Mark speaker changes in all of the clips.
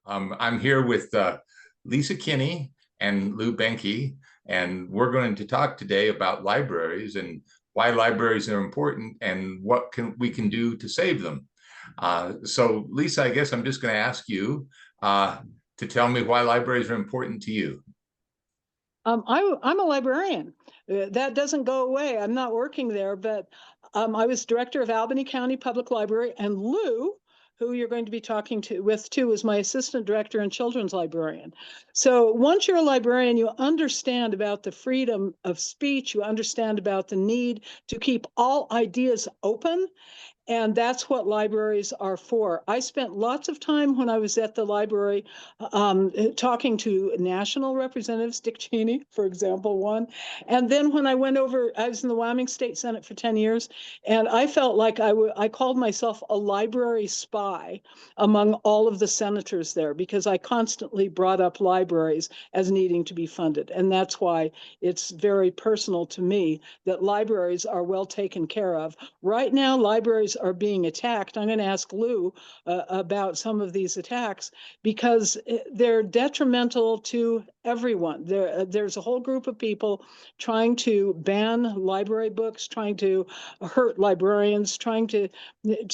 Speaker 1: I'm here with Lisa Kinney and Lou Benke, and we're going to talk today about libraries and why libraries are important and what we can do to save them. So, Lisa, I guess I'm just going to ask you to tell me why libraries are important to you.
Speaker 2: I'm a librarian. That doesn't go away. I'm not working there, but I was director of Albany County Public Library, and Lou, who you're going to be talking with too, is my assistant director and children's librarian. So once you're a librarian, you understand about the freedom of speech, you understand about the need to keep all ideas open. And that's what libraries are for. I spent lots of time when I was at the library talking to national representatives, Dick Cheney, for example, one. And then when I went over, I was in the Wyoming State Senate for 10 years, and I felt like I called myself a library spy among all of the senators there because I constantly brought up libraries as needing to be funded. And that's why it's very personal to me that libraries are well taken care of. Right now, libraries are being attacked. I'm going to ask Lou about some of these attacks because they're detrimental to everyone. There's a whole group of people trying to ban library books, trying to hurt librarians, trying to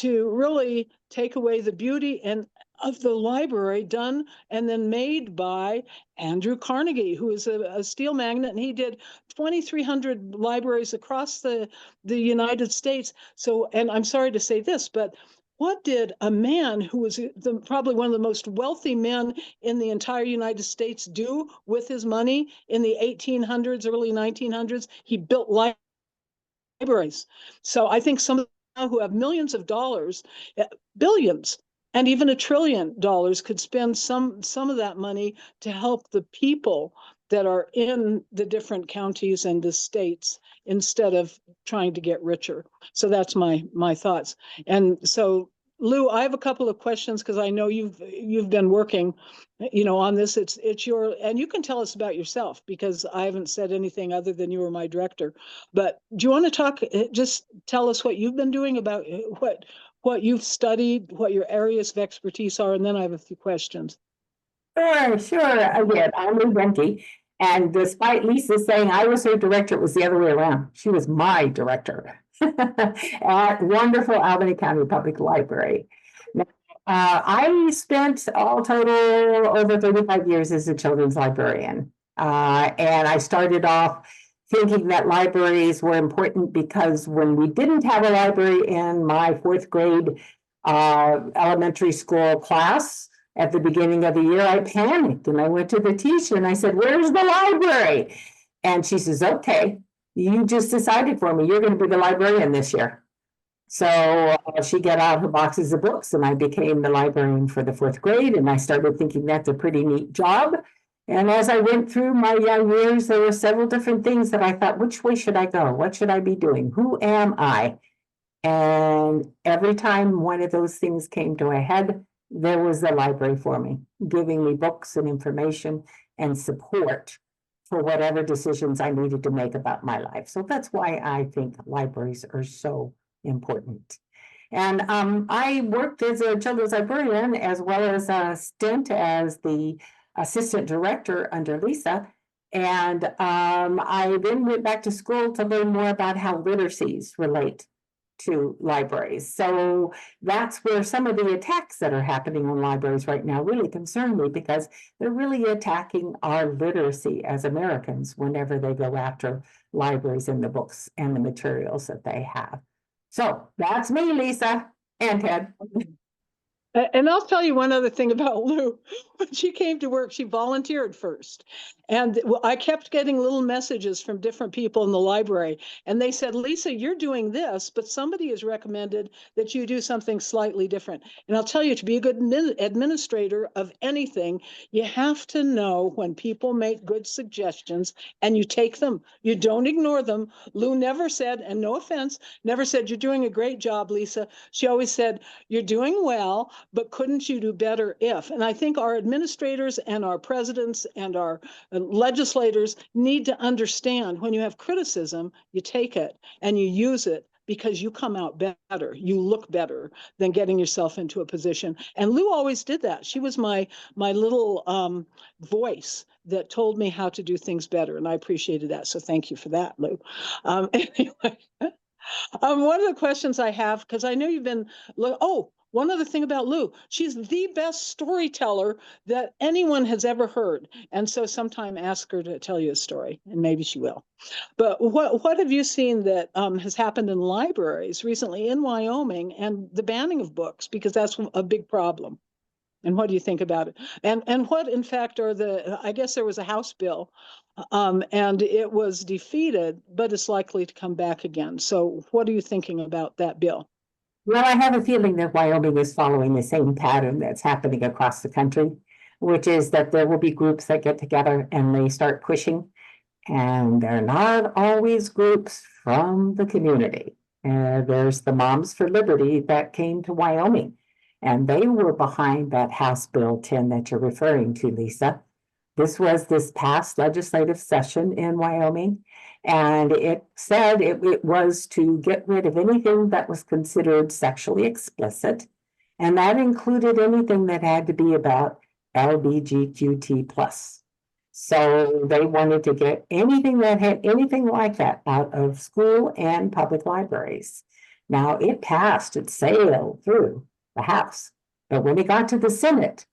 Speaker 2: really take away the beauty and of the library done and then made by Andrew Carnegie, who is a steel magnate, and he did 2,300 libraries across the United States. So, and I'm sorry to say this, but what did a man who was probably one of the most wealthy men in the entire United States do with his money in the 1800s, early 1900s? He built libraries. So I think some of them who have millions of dollars, billions, and even $1 trillion could spend some of that money to help the people that are in the different counties and the states instead of trying to get richer. So that's my thoughts. And so, Lou, I have a couple of questions because I know you've been working, on this. It's your, and you can tell us about yourself because I haven't said anything other than you were my director. But do you want to talk? Just tell us what you've been doing about what you've studied, what your areas of expertise are, and then I have a few questions.
Speaker 3: Sure. Again, I'm Lou Benke. And despite Lisa saying I was her director, it was the other way around. She was my director at wonderful Albany County Public Library. Now, I spent all total over 35 years as a children's librarian. And I started off thinking that libraries were important because when we didn't have a library in my fourth grade elementary school class, at the beginning of the year, I panicked and I went to the teacher and I said, "Where's the library?" And she says, "Okay, you just decided for me, you're going to be the librarian this year." So she got out her boxes of books and I became the librarian for the fourth grade. And I started thinking that's a pretty neat job. And as I went through my young years, there were several different things that I thought, which way should I go? What should I be doing? Who am I? And every time one of those things came to a head, there was the library for me, giving me books and information and support for whatever decisions I needed to make about my life. So that's why I think libraries are so important. And I worked as a children's librarian as well as a stint as the assistant director under Lisa. And I then went back to school to learn more about how literacies relate to libraries. So that's where some of the attacks that are happening on libraries right now really concern me because they're really attacking our literacy as Americans whenever they go after libraries and the books and the materials that they have. So that's me, Lisa and Ted.
Speaker 2: And I'll tell you one other thing about Lou. When she came to work, she volunteered first. And I kept getting little messages from different people in the library. And they said, "Lisa, you're doing this, but somebody has recommended that you do something slightly different." And I'll tell you, to be a good administrator of anything, you have to know when people make good suggestions and you take them. You don't ignore them. Lou never said, and no offense, never said, "You're doing a great job, Lisa." She always said, "You're doing well, but couldn't you do better if?" And I think our administrators and our presidents and our legislators need to understand when you have criticism, you take it and you use it because you come out better, you look better than getting yourself into a position. And Lou always did that. She was my little voice that told me how to do things better, and I appreciated that. So thank you for that, Lou. Anyway, one of the questions I have, because I know you've been, one other thing about Lou, she's the best storyteller that anyone has ever heard. And so sometime ask her to tell you a story, and maybe she will. But what have you seen that has happened in libraries recently in Wyoming and the banning of books? Because that's a big problem. And what do you think about it? And what, in fact, I guess there was a House bill and it was defeated, but it's likely to come back again. So what are you thinking about that bill?
Speaker 3: Well, I have a feeling that Wyoming is following the same pattern that's happening across the country, which is that there will be groups that get together and they start pushing, and they're not always groups from the community. There's the Moms for Liberty that came to Wyoming, and they were behind that House Bill 10 that you're referring to, Lisa. This was this past legislative session in Wyoming, and it said it was to get rid of anything that was considered sexually explicit, and that included anything that had to be about LGBTQT plus. So they wanted to get anything that had anything like that out of school and public libraries. Now, it passed, it sailed through the House, but when it got to the Senate,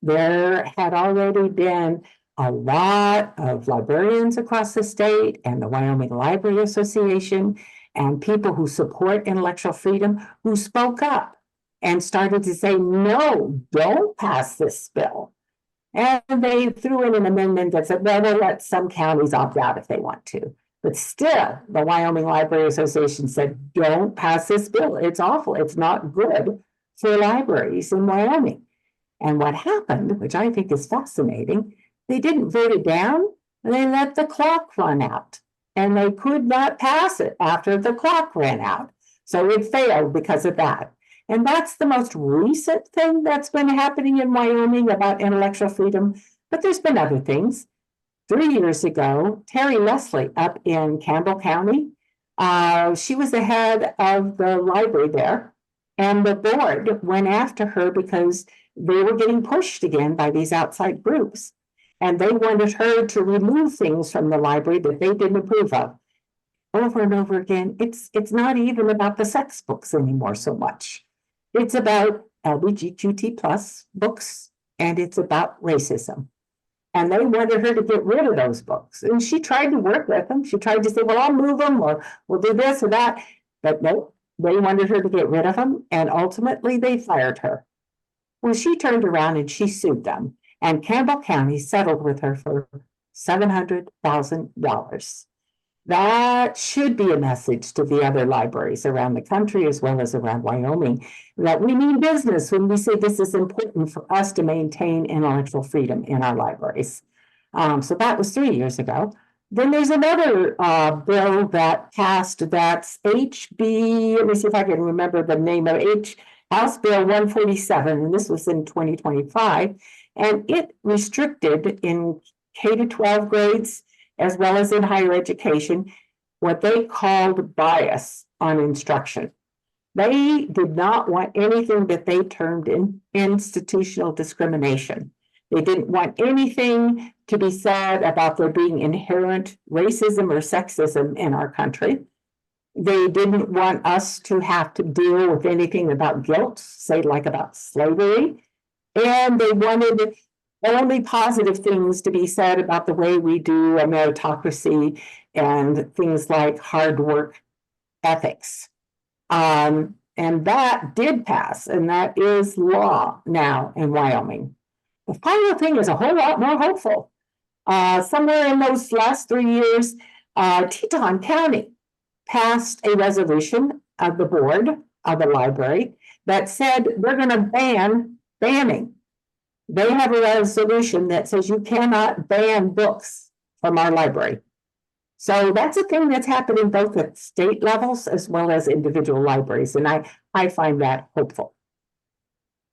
Speaker 3: there had already been a lot of librarians across the state and the Wyoming Library Association and people who support intellectual freedom who spoke up and started to say, no, don't pass this bill. And they threw in an amendment that said, well, we'll let some counties opt out if they want to. But still, the Wyoming Library Association said, don't pass this bill. It's awful. It's not good for libraries in Wyoming. And what happened, which I think is fascinating, they didn't vote it down. They let the clock run out, and they could not pass it after the clock ran out. So it failed because of that. And that's the most recent thing that's been happening in Wyoming about intellectual freedom. But there's been other things. 3 years ago, Terry Leslie up in Campbell County, she was the head of the library there, and the board went after her because they were getting pushed again by these outside groups. And they wanted her to remove things from the library that they didn't approve of. Over and over again, it's not even about the sex books anymore so much. It's about LGBTQT plus books, and it's about racism. And they wanted her to get rid of those books. And she tried to work with them. She tried to say, well, I'll move them, or we'll do this or that. But no, they wanted her to get rid of them. And ultimately, they fired her. Well, she turned around and she sued them. And Campbell County settled with her for $700,000. That should be a message to the other libraries around the country as well as around Wyoming, that we mean business when we say this is important for us to maintain intellectual freedom in our libraries. So that was 3 years ago. Then there's another bill that passed, that's HB, let me see if I can remember the name of it, House Bill 147, and this was in 2025. And it restricted in K-12 grades, as well as in higher education, what they called bias on instruction. They did not want anything that they termed institutional discrimination. They didn't want anything to be said about there being inherent racism or sexism in our country. They didn't want us to have to deal with anything about guilt, say like about slavery. And they wanted only positive things to be said about the way we do a meritocracy and things like hard work ethics. And that did pass, and that is law now in Wyoming. The final thing is a whole lot more hopeful. Somewhere in those last 3 years, Teton County passed a resolution of the board of the library that said we're going to ban banning. They have a resolution that says you cannot ban books from our library. So that's a thing that's happening both at state levels as well as individual libraries, and I find that hopeful.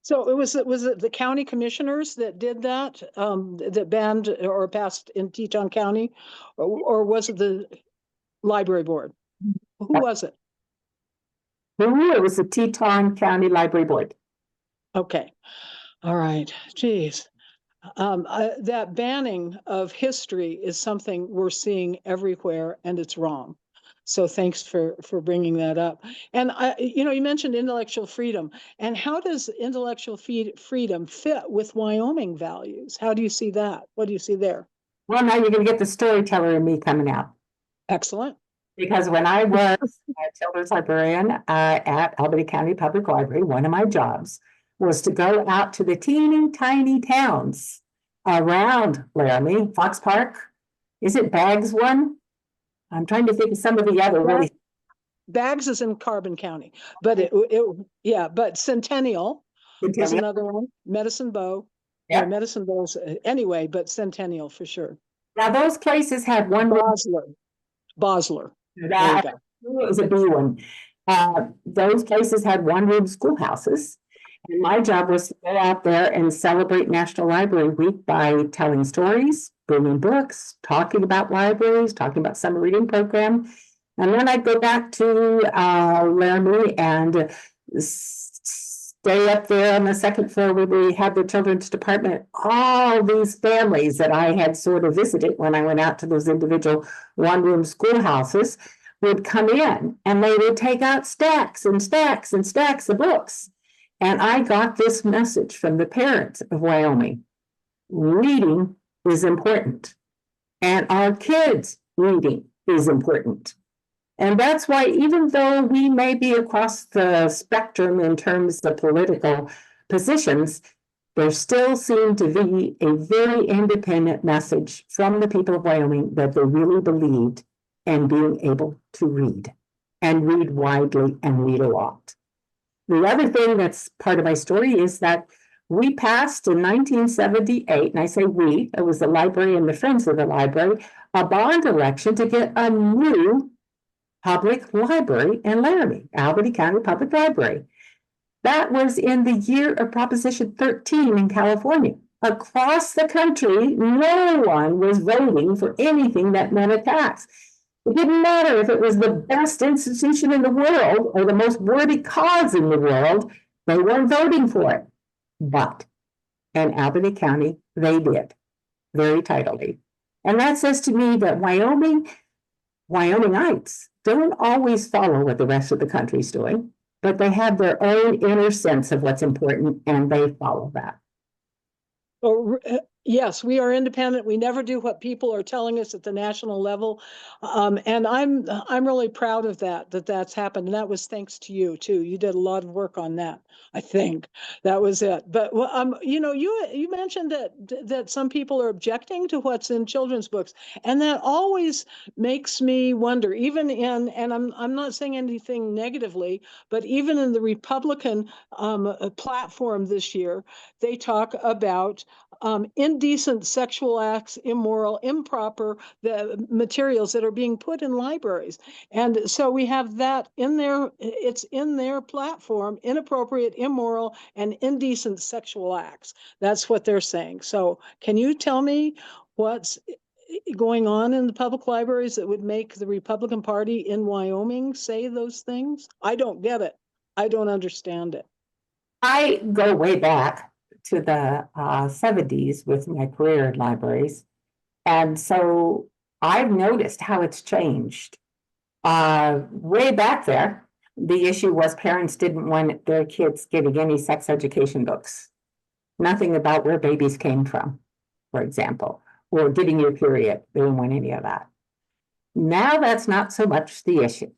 Speaker 2: So was it the county commissioners that did that, that banned or passed in Teton County, or was it the library board? Who was it?
Speaker 3: It was the Teton County Library Board.
Speaker 2: Okay. All right. Geez. That banning of history is something we're seeing everywhere, and it's wrong. So thanks for bringing that up. And you mentioned intellectual freedom. And how does intellectual freedom fit with Wyoming values? How do you see that? What do you see there?
Speaker 3: Well, now you're going to get the storyteller in me coming out.
Speaker 2: Excellent.
Speaker 3: Because when I was a children's librarian at Albany County Public Library, one of my jobs was to go out to the teeny tiny towns around Laramie, Fox Park. Is it Baggs one? I'm trying to think of some of the other really.
Speaker 2: Baggs is in Carbon County, but but Centennial is another one. Medicine Bow. Yeah, Medicine Bow's anyway, but Centennial for sure.
Speaker 3: Now those places had one.
Speaker 2: Bosler.
Speaker 3: That was a B one. Those places had one-room schoolhouses. And my job was to go out there and celebrate National Library Week by telling stories, bringing books, talking about libraries, talking about summer reading program. And then I'd go back to Laramie and stay up there on the second floor where we had the children's department. All these families that I had sort of visited when I went out to those individual one-room schoolhouses would come in, and they would take out stacks and stacks and stacks of books. And I got this message from the parents of Wyoming. Reading is important. And our kids' reading is important. And that's why, even though we may be across the spectrum in terms of political positions, there still seemed to be a very independent message from the people of Wyoming that they really believed in being able to read, and read widely and read a lot. The other thing that's part of my story is that we passed in 1978, and I say we, it was the library and the Friends of the Library, a bond election to get a new public library in Laramie, Albany County Public Library. That was in the year of Proposition 13 in California. Across the country, no one was voting for anything that meant a tax. It didn't matter if it was the best institution in the world or the most worthy cause in the world, they weren't voting for it. But in Albany County, they did, very tidily. And that says to me that Wyomingites don't always follow what the rest of the country's doing, but they have their own inner sense of what's important, and they follow that.
Speaker 2: Yes, we are independent. We never do what people are telling us at the national level. And I'm really proud of that's happened. And that was thanks to you too. You did a lot of work on that. I think that was it. But you mentioned that some people are objecting to what's in children's books, and that always makes me wonder. Even and I'm not saying anything negatively, but even in the Republican platform this year, they talk about indecent sexual acts, immoral, improper the materials that are being put in libraries. And so we have that in there. It's in their platform: inappropriate, immoral, and indecent sexual acts. That's what they're saying. So can you tell me what's going on in the public libraries that would make the Republican Party in Wyoming say those things? I don't get it. I don't understand it.
Speaker 3: I go way back to the 70s with my career in libraries. And so I've noticed how it's changed. Way back there, the issue was parents didn't want their kids getting any sex education books. Nothing about where babies came from, for example, or getting your period. They didn't want any of that. Now that's not so much the issue.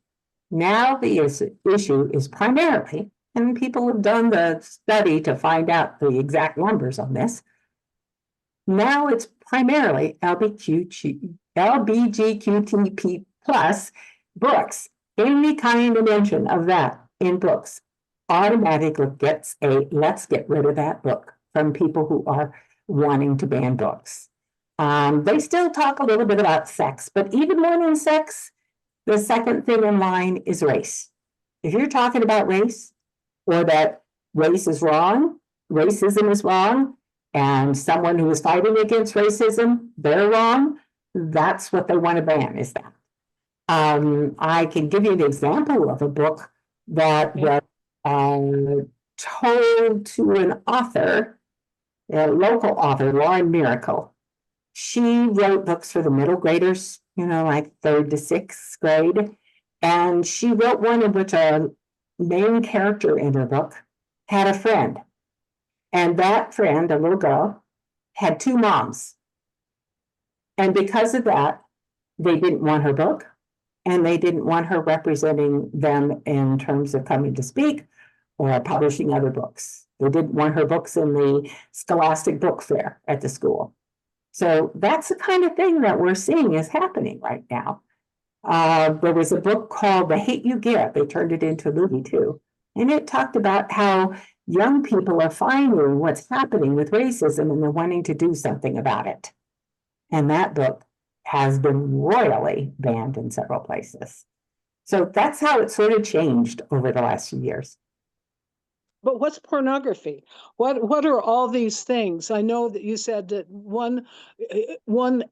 Speaker 3: Now the issue is primarily, and people have done the study to find out the exact numbers on this. Now it's primarily LGBTQ plus books. Any kind of mention of that in books automatically gets a let's get rid of that book from people who are wanting to ban books. They still talk a little bit about sex, but even more than sex, the second thing in line is race. If you're talking about race, or that race is wrong, racism is wrong, and someone who is fighting against racism, they're wrong, that's what they want to ban, is that. I can give you an example of a book that was told to an author, a local author, Lauren Miracle. She wrote books for the middle graders, like 3rd to 6th grade. And she wrote one in which a main character in her book had a friend. And that friend, a little girl, had 2 moms. And because of that, they didn't want her book, and they didn't want her representing them in terms of coming to speak or publishing other books. They didn't want her books in the Scholastic Book Fair at the school. So that's the kind of thing that we're seeing is happening right now. There was a book called The Hate You Give. They turned it into a movie too. And it talked about how young people are finding what's happening with racism and they're wanting to do something about it. And that book has been royally banned in several places. So that's how it sort of changed over the last few years.
Speaker 2: But what's pornography? What are all these things? I know that you said that one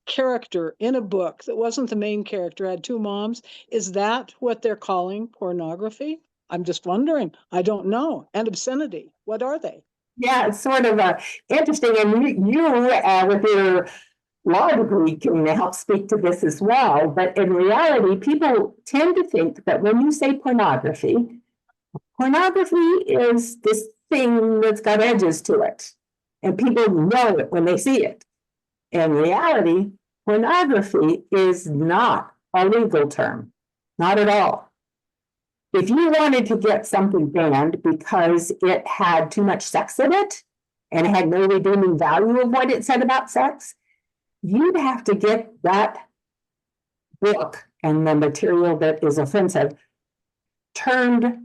Speaker 2: character in a book that wasn't the main character had 2 moms. Is that what they're calling pornography? I'm just wondering. I don't know. And obscenity. What are they?
Speaker 3: Yeah, it's sort of interesting. And you with your law degree can help speak to this as well. But in reality, people tend to think that when you say pornography is this thing that's got edges to it. And people know it when they see it. In reality, pornography is not a legal term. Not at all. If you wanted to get something banned because it had too much sex in it and had no redeeming value of what it said about sex, you'd have to get that book and the material that is offensive turned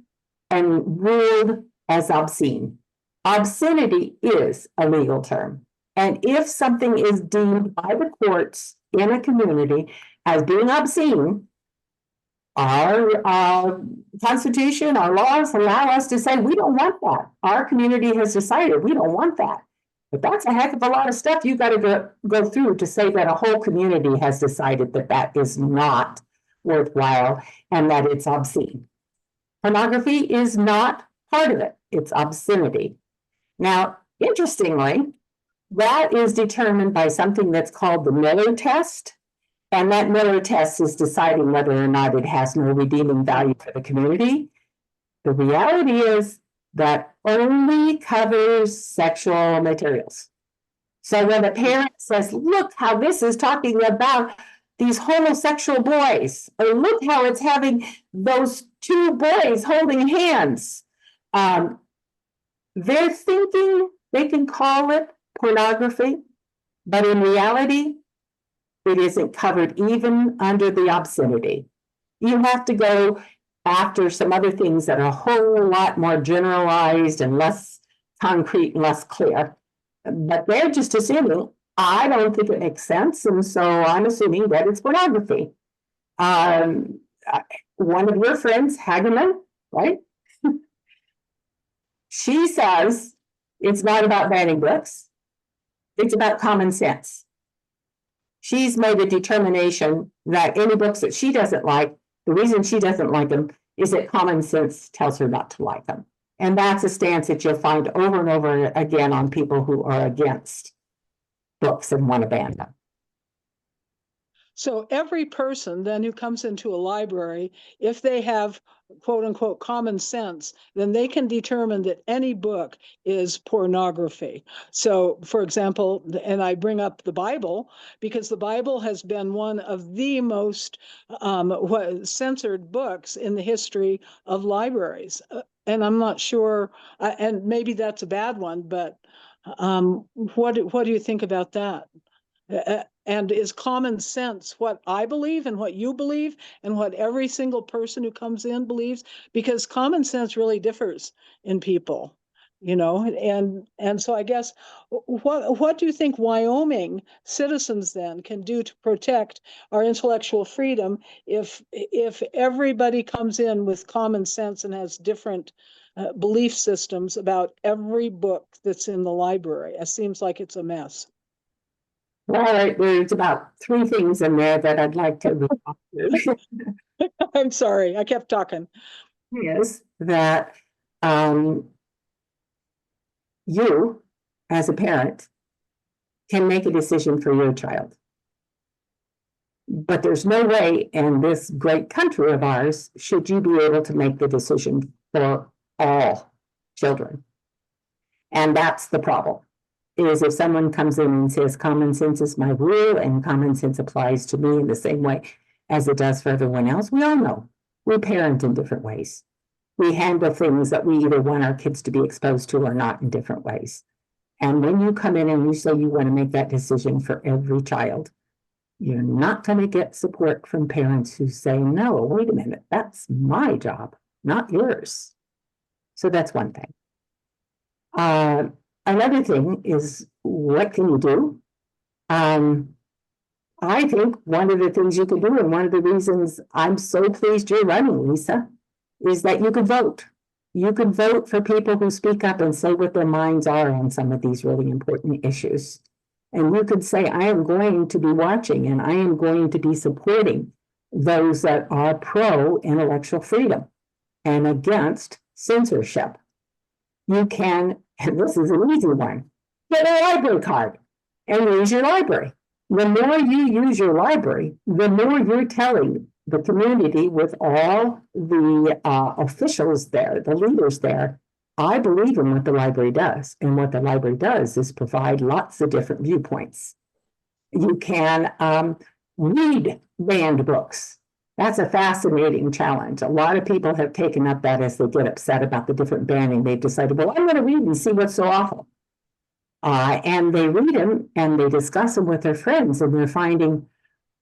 Speaker 3: and ruled as obscene. Obscenity is a legal term. And if something is deemed by the courts in a community as being obscene, our Constitution, our laws allow us to say, we don't want that. Our community has decided we don't want that. But that's a heck of a lot of stuff you've got to go through to say that a whole community has decided that that is not worthwhile and that it's obscene. Pornography is not part of it. It's obscenity. Now, interestingly, that is determined by something that's called the Miller test. And that Miller test is deciding whether or not it has no redeeming value for the community. The reality is that only covers sexual materials. So when a parent says, look how this is talking about these homosexual boys, or look how it's having those 2 boys holding hands, they're thinking they can call it pornography, but in reality, it isn't covered even under the obscenity. You have to go after some other things that are a whole lot more generalized and less concrete and less clear. But they're just assuming, I don't think it makes sense, and so I'm assuming that it's pornography. One of your friends, Hageman, right? She says it's not about banning books, it's about common sense. She's made a determination that any books that she doesn't like, the reason she doesn't like them is that common sense tells her not to like them. And that's a stance that you'll find over and over again on people who are against books and want to ban them.
Speaker 2: So every person then who comes into a library, if they have quote unquote common sense, then they can determine that any book is pornography. So for example, and I bring up the Bible because the Bible has been one of the most censored books in the history of libraries. And I'm not sure, and maybe that's a bad one, but what do you think about that? And is common sense what I believe and what you believe and what every single person who comes in believes? Because common sense really differs in people, and so I guess what do you think Wyoming citizens then can do to protect our intellectual freedom if everybody comes in with common sense and has different belief systems about every book that's in the library? It seems like it's a mess.
Speaker 3: Well, there's about 3 things in there that I'd like to respond to.
Speaker 2: I'm sorry, I kept talking.
Speaker 3: is that you, as a parent, can make a decision for your child. But there's no way in this great country of ours should you be able to make the decision for all children. And that's the problem, is if someone comes in and says common sense is my rule and common sense applies to me in the same way as it does for everyone else, we all know we parent in different ways. We handle things that we either want our kids to be exposed to or not in different ways. And when you come in and you say you want to make that decision for every child, you're not going to get support from parents who say, no, wait a minute, that's my job, not yours. So that's one thing. Another thing is, what can you do? I think one of the things you can do, and one of the reasons I'm so pleased you're running, Lisa, is that you can vote. You can vote for people who speak up and say what their minds are on some of these really important issues. And you could say, I am going to be watching and I am going to be supporting those that are pro intellectual freedom and against censorship. You can, and this is an easy one, get a library card and use your library. The more you use your library, the more you're telling the community with all the officials there, the leaders there, I believe in what the library does. And what the library does is provide lots of different viewpoints. You can read banned books. That's a fascinating challenge. A lot of people have taken up that as they get upset about the different banning. They've decided, well, I'm going to read and see what's so awful. And they read them and they discuss them with their friends, and they're finding,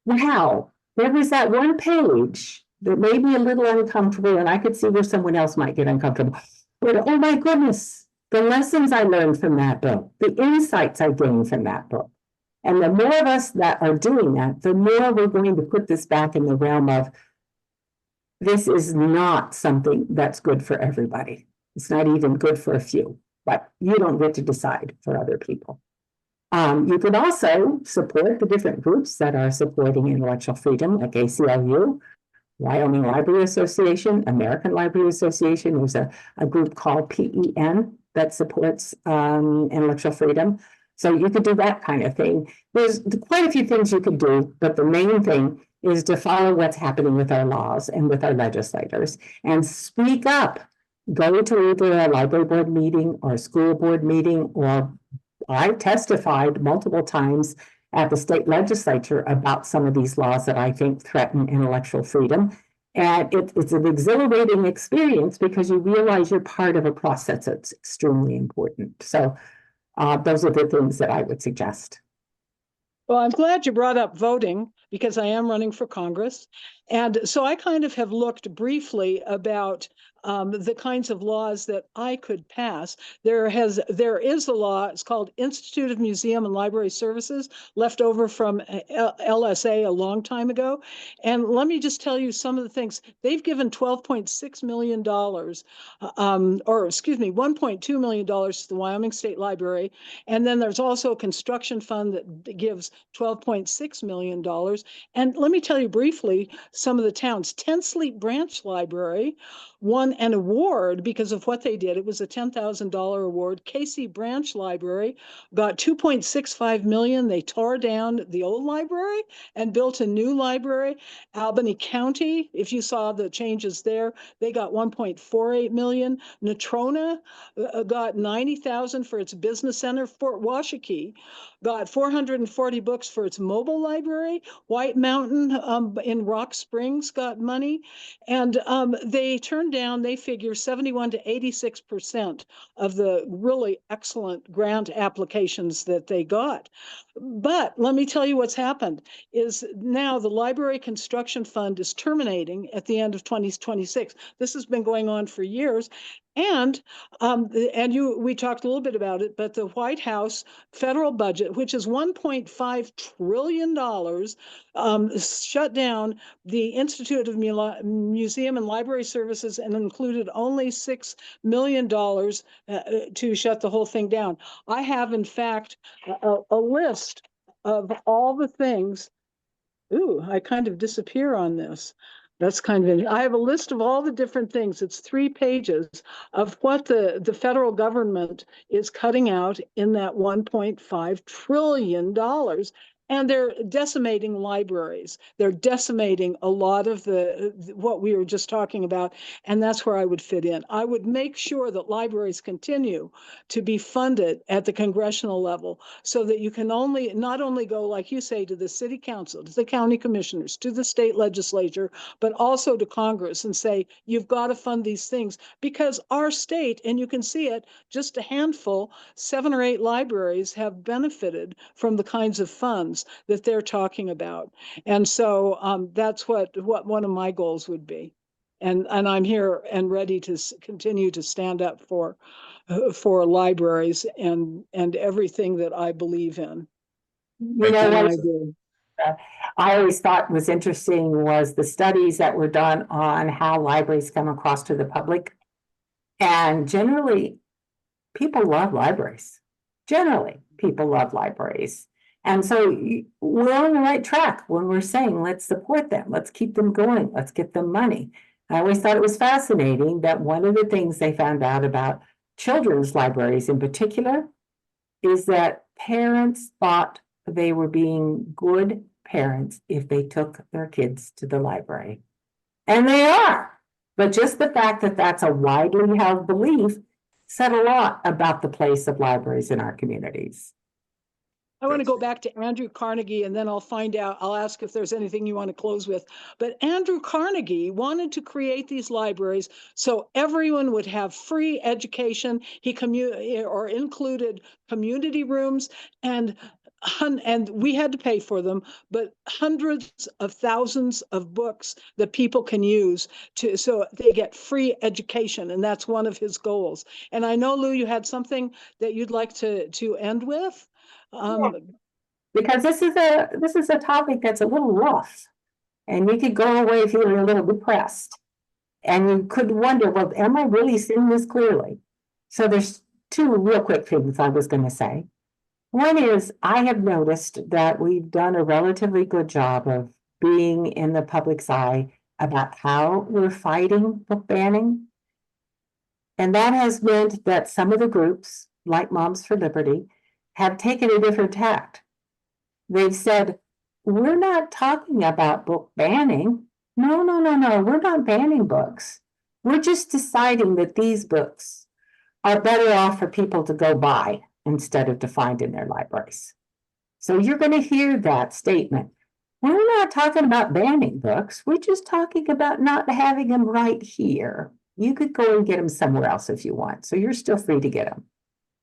Speaker 3: wow, there was that one page that made me a little uncomfortable, and I could see where someone else might get uncomfortable. But oh my goodness, the lessons I learned from that book, the insights I gained from that book. And the more of us that are doing that, the more we're going to put this back in the realm of, this is not something that's good for everybody. It's not even good for a few, but you don't get to decide for other people. You could also support the different groups that are supporting intellectual freedom, like ACLU, Wyoming Library Association, American Library Association. There's a group called PEN that supports intellectual freedom. So you could do that kind of thing. There's quite a few things you could do, but the main thing is to follow what's happening with our laws and with our legislators and speak up. Go to either a library board meeting or a school board meeting, or I testified multiple times at the state legislature about some of these laws that I think threaten intellectual freedom. And it's an exhilarating experience because you realize you're part of a process that's extremely important. So those are the things that I would suggest.
Speaker 2: Well, I'm glad you brought up voting, because I am running for Congress. And so I kind of have looked briefly about the kinds of laws that I could pass. There is a law, it's called Institute of Museum and Library Services, left over from LSA a long time ago. And let me just tell you some of the things. They've given $12.6 million, $1.2 million to the Wyoming State Library. And then there's also a construction fund that gives $12.6 million. And let me tell you briefly some of the towns. Tensleep Branch Library won an award because of what they did. It was a $10,000 award. Casey Branch Library got $2.65 million. They tore down the old library and built a new library. Albany County, if you saw the changes there, they got $1.48 million. Natrona got $90,000 for its business center. Fort Washakie got 440 books for its mobile library. White Mountain in Rock Springs got money. And they turned down, they figure 71 to 86% of the really excellent grant applications that they got. But let me tell you what's happened is now the Library Construction Fund is terminating at the end of 2026. This has been going on for years. And we talked a little bit about it, but the White House federal budget, which is $1.5 trillion, shut down the Institute of Museum and Library Services and included only $6 million to shut the whole thing down. I have, in fact, a list of all the things. Ooh, I kind of disappear on this. That's kind of, I have a list of all the different things. It's 3 pages of what the federal government is cutting out in that $1.5 trillion. And they're decimating libraries. They're decimating a lot of what we were just talking about. And that's where I would fit in. I would make sure that libraries continue to be funded at the congressional level so that you can not only go, like you say, to the city council, to the county commissioners, to the state legislature, but also to Congress and say, you've got to fund these things because our state, and you can see it, just a handful, 7 or 8 libraries have benefited from the kinds of funds that they're talking about. And so that's what one of my goals would be. And I'm here and ready to continue to stand up for libraries and everything that I believe in.
Speaker 3: You know what I always thought was interesting was the studies that were done on how libraries come across to the public. And generally, people love libraries. Generally, people love libraries. And so we're on the right track when we're saying, let's support them. Let's keep them going. Let's get them money. I always thought it was fascinating that one of the things they found out about children's libraries in particular is that parents thought they were being good parents if they took their kids to the library. And they are. But just the fact that that's a widely held belief said a lot about the place of libraries in our communities.
Speaker 2: I want to go back to Andrew Carnegie, and then I'll ask if there's anything you want to close with. But Andrew Carnegie wanted to create these libraries so everyone would have free education. He included community rooms, and we had to pay for them, but hundreds of thousands of books that people can use so they get free education. And that's one of his goals. And I know, Lou, you had something that you'd like to end with.
Speaker 3: Because this is a topic that's a little rough, and you could go away feeling a little depressed, and you could wonder, well, am I really seeing this clearly? So there's 2 real quick things I was going to say. One is I have noticed that we've done a relatively good job of being in the public's eye about how we're fighting book banning. And that has meant that some of the groups, like Moms for Liberty, have taken a different tact. They've said, we're not talking about book banning. No, we're not banning books. We're just deciding that these books are better off for people to go buy instead of to find in their libraries. So you're going to hear that statement. We're not talking about banning books. We're just talking about not having them right here. You could go and get them somewhere else if you want. So you're still free to get them.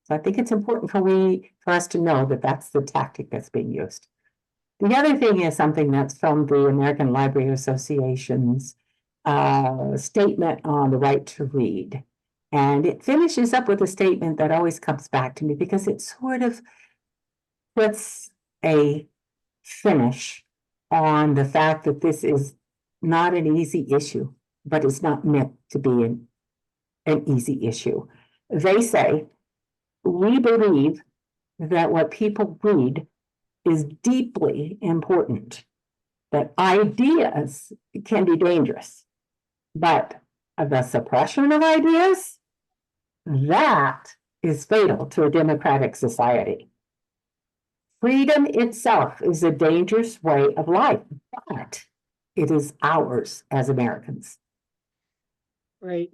Speaker 3: So I think it's important for us to know that that's the tactic that's being used. The other thing is something that's from the American Library Association's statement on the right to read. And it finishes up with a statement that always comes back to me because it sort of puts a finish on the fact that this is not an easy issue, but it's not meant to be an easy issue. They say, we believe that what people read is deeply important, that ideas can be dangerous, but the suppression of ideas, that is fatal to a democratic society. Freedom itself is a dangerous way of life, but it is ours as Americans.
Speaker 2: Right.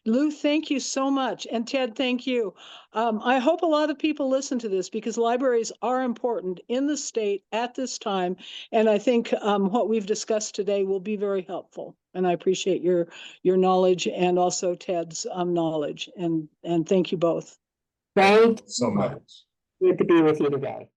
Speaker 2: Lou, thank you so much. And Ted, thank you. I hope a lot of people listen to this because libraries are important in the state at this time. And I think what we've discussed today will be very helpful. And I appreciate your knowledge and also Ted's knowledge. And thank you both.
Speaker 3: Thank you
Speaker 1: so much.
Speaker 3: Good to be with you today.